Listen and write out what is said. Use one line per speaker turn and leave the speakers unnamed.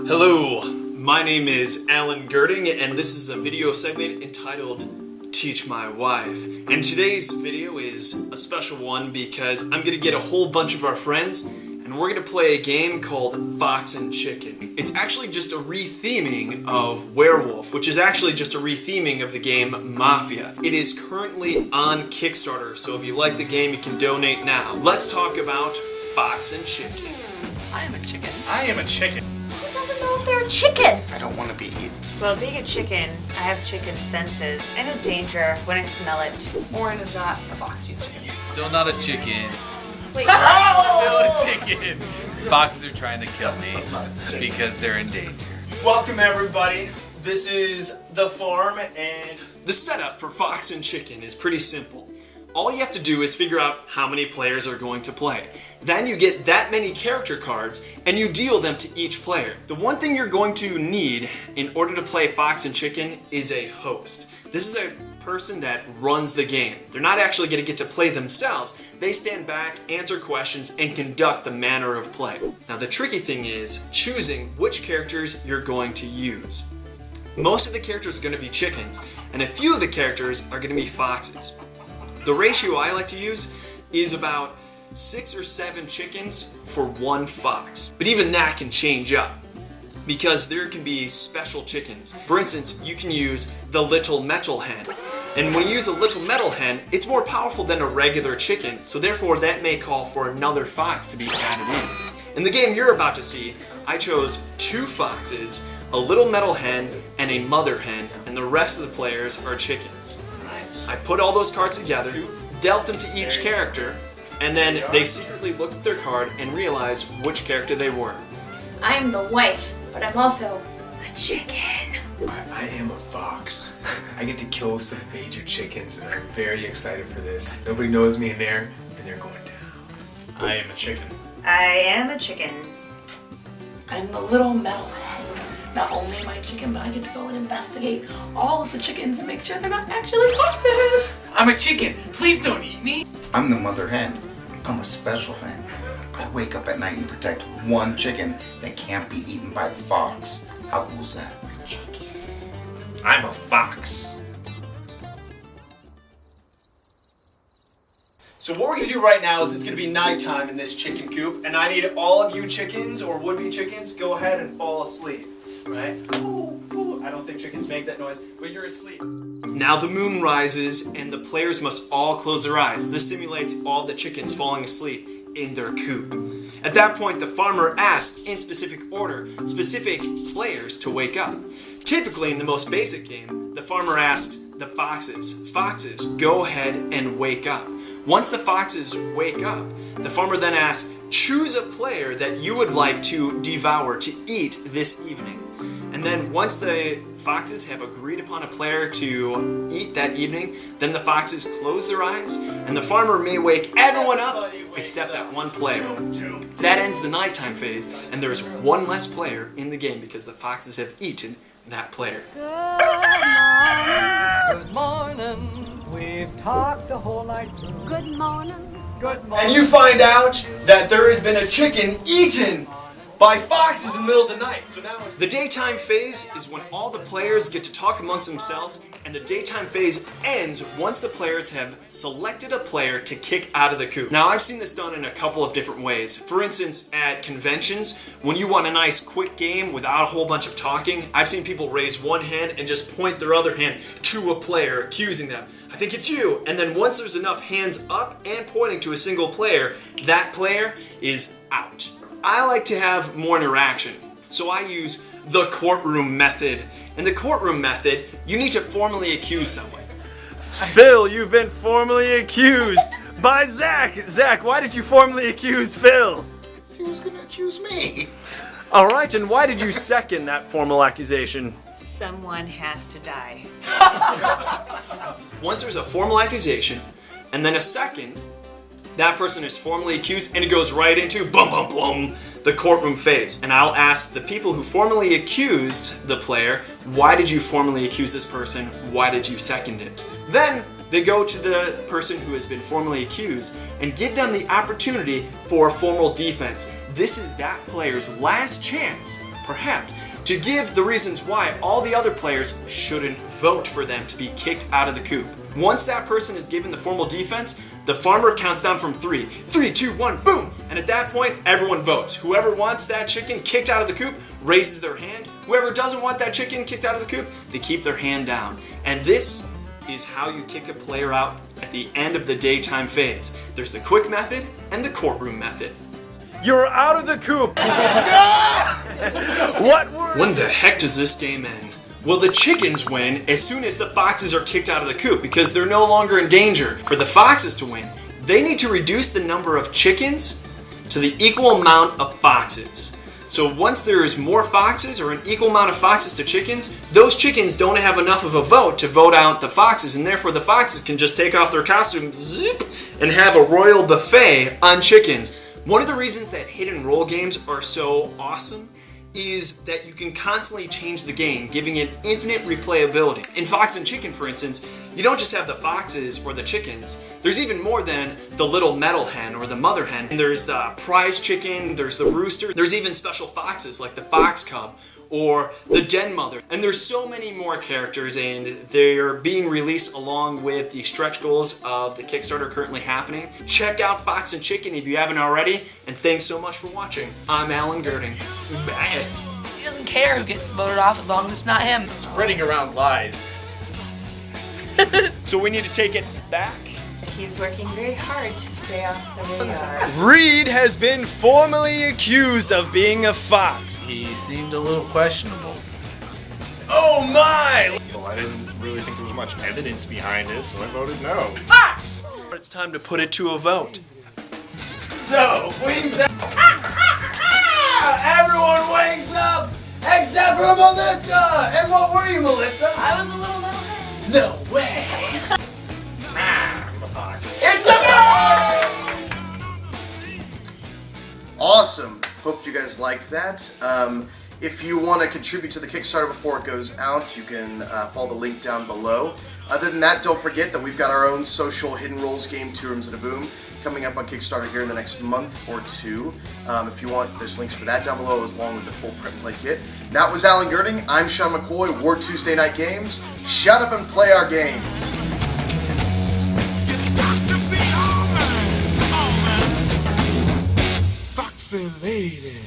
Hello, my name is Alan Gerding, and this is a video segment entitled Teach My Wife. And today's video is a special one because I'm going to get a whole bunch of our friends and we're going to play a game called Fox and Chicken. It's actually just a re-theming of Werewolf, which is actually just a re-theming of the game Mafia. It is currently on Kickstarter, so if you like the game, you can donate now. Let's talk about Fox and Chicken.
I am a chicken.
I am a chicken.
Who doesn't know if they're a chicken?
I don't want to be eaten.
Well, being a chicken, I have chicken senses. I know danger when I smell it.
Warren is not a fox, she's a chicken.
Still not a chicken.
Wait,
Still a chicken. Foxes are trying to kill me because they're in danger.
Welcome everybody. This is the farm, and the setup for Fox and Chicken is pretty simple. All you have to do is figure out how many players are going to play. Then you get that many character cards and you deal them to each player. The one thing you're going to need in order to play Fox and Chicken is a host. This is a person that runs the game. They're not actually going to get to play themselves. They stand back, answer questions, and conduct the manner of play. Now the tricky thing is choosing which characters you're going to use. Most of the characters are going to be chickens, and a few of the characters are going to be foxes. The ratio I like to use is about 6 or 7 chickens for 1 fox. But even that can change up because there can be special chickens. For instance, you can use the little metal hen. And when you use a little metal hen, it's more powerful than a regular chicken, so therefore that may call for another fox to be added in. In the game you're about to see, I chose 2 foxes, a little metal hen, and a mother hen, and the rest of the players are chickens. I put all those cards together, dealt them to each character, and then they secretly looked at their card and realized which character they were.
I'm the wife, but I'm also a chicken.
I am a fox. I get to kill some major chickens and I'm very excited for this. Nobody knows me in there and they're going down.
I am a chicken.
I am a chicken.
I'm the little metal hen. Not only am I a chicken, but I get to go and investigate all of the chickens and make sure they're not actually foxes.
I'm a chicken. Please don't eat me.
I'm the mother hen. I'm a special hen. I wake up at night and protect one chicken that can't be eaten by the fox. How cool's that?
I'm a fox.
So what we're going to do right now is it's going to be nighttime in this chicken coop, and I need all of you chickens or would-be chickens go ahead and fall asleep. Right? I don't think chickens make that noise, but you're asleep. Now the moon rises and the players must all close their eyes. This simulates all the chickens falling asleep in their coop. At that point, the farmer asks, in specific order, specific players to wake up. Typically, in the most basic game, the farmer asks the foxes, go ahead and wake up. Once the foxes wake up, the farmer then asks, choose a player that you would like to devour, to eat this evening. And then once the foxes have agreed upon a player to eat that evening, then the foxes close their eyes, and the farmer may wake everyone up except that one player. That ends the nighttime phase, and there's one less player in the game because the foxes have eaten that player.
Good morning. We've talked the whole night through. Good morning. Good morning.
And you find out that there has been a chicken eaten by foxes in the middle of the night. So now the daytime phase is when all the players get to talk amongst themselves, and the daytime phase ends once the players have selected a player to kick out of the coop. Now I've seen this done in a couple of different ways. For instance, at conventions, when you want a nice quick game without a whole bunch of talking, I've seen people raise one hand and just point their other hand to a player, accusing them. I think it's you. And then once there's enough hands up and pointing to a single player, that player is out. I like to have more interaction, so I use the courtroom method. In the courtroom method, you need to formally accuse someone. Phil, you've been formally accused by Zach. Zach, why did you formally accuse Phil?
He was gonna accuse me.
All right, and why did you second that formal accusation?
Someone has to die.
Once there's a formal accusation, and then a second, that person is formally accused, and it goes right into bum bum bum, the courtroom phase. And I'll ask the people who formally accused the player, why did you formally accuse this person? Why did you second it? Then they go to the person who has been formally accused and give them the opportunity for a formal defense. This is that player's last chance perhaps, to give the reasons why all the other players shouldn't vote for them to be kicked out of the coop. Once that person is given the formal defense, the farmer counts down from 3. 3, 2, 1, boom! And at that point, everyone votes. Whoever wants that chicken kicked out of the coop raises their hand. Whoever doesn't want that chicken kicked out of the coop, they keep their hand down. And this is how you kick a player out at the end of the daytime phase. There's the quick method and the courtroom method.
You're out of the coop! What word?
When the heck does this game end? Well, the chickens win as soon as the foxes are kicked out of the coop because they're no longer in danger. For the foxes to win, they need to reduce the number of chickens to the equal amount of foxes. So once there is more foxes or an equal amount of foxes to chickens, those chickens don't have enough of a vote to vote out the foxes, and therefore the foxes can just take off their costumes, zip, and have a royal buffet on chickens. One of the reasons that hit and roll games are so awesome is that you can constantly change the game, giving it infinite replayability. In Fox and Chicken, for instance, you don't just have the foxes or the chickens. There's even more than the little metal hen or the mother hen. And there's the prize chicken, there's the rooster, there's even special foxes like the fox cub or the den mother. And there's so many more characters, and they're being released along with the stretch goals of the Kickstarter currently happening. Check out Fox and Chicken if you haven't already, and thanks so much for watching. I'm Alan Gerding. Bye.
He doesn't care who gets voted off as long as it's not him.
Spreading around lies.
So we need to take it back.
He's working very hard to stay off the radar.
Reed has been formally accused of being a fox.
He seemed a little questionable.
Oh my!
Well, I didn't really think there was much evidence behind it, so I voted no.
It's time to put it to a vote.
So, wings up! Everyone wings up! Except for Melissa! And what were you, Melissa?
I was a little metal head.
No way!
I'm a fox.
It's a
Awesome. Hope you guys liked that. If you want to contribute to the Kickstarter before it goes out, you can follow the link down below. Other than that, don't forget that we've got our own social Hidden Rolls game, Two Rooms and a Boom, coming up on Kickstarter here in the next month or two. If you want, there's links for that down below, along with the full print play kit. That was Alan Gerding. I'm Sean McCoy, War Tuesday Night Games. Shut up and play our games.
Foxy lady.